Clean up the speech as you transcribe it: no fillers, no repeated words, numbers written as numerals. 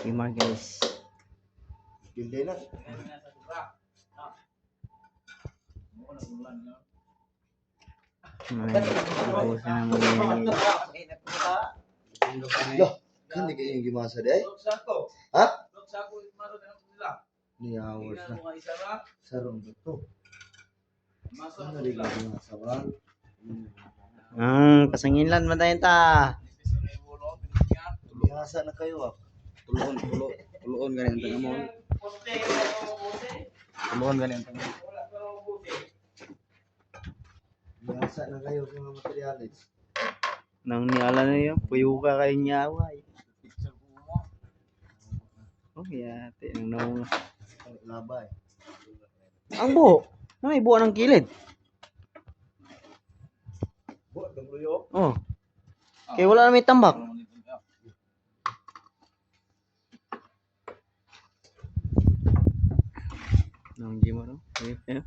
Lima guys. Hindi na. Ubusan na mo yan. Loh, kan hindi kayo gimasa di ay? Ha? Ni hours na. Sarong dito. Ano di ka gimasa ba? Pasanginlan man tayo ta. Gimasa na kayo ah. Tuloon ganyan tanga mo. Tuloon ganyan tanga mo. Gimasa na kayo sa mga materialis. Nang niala na yun, puyo ka kayo nyawa. Oh, yate. Nang Labay. ang buho. May buho ng kilid. Buat ng luyo. Oh. Kaya wala na may tambak. Nang gimana? Eh.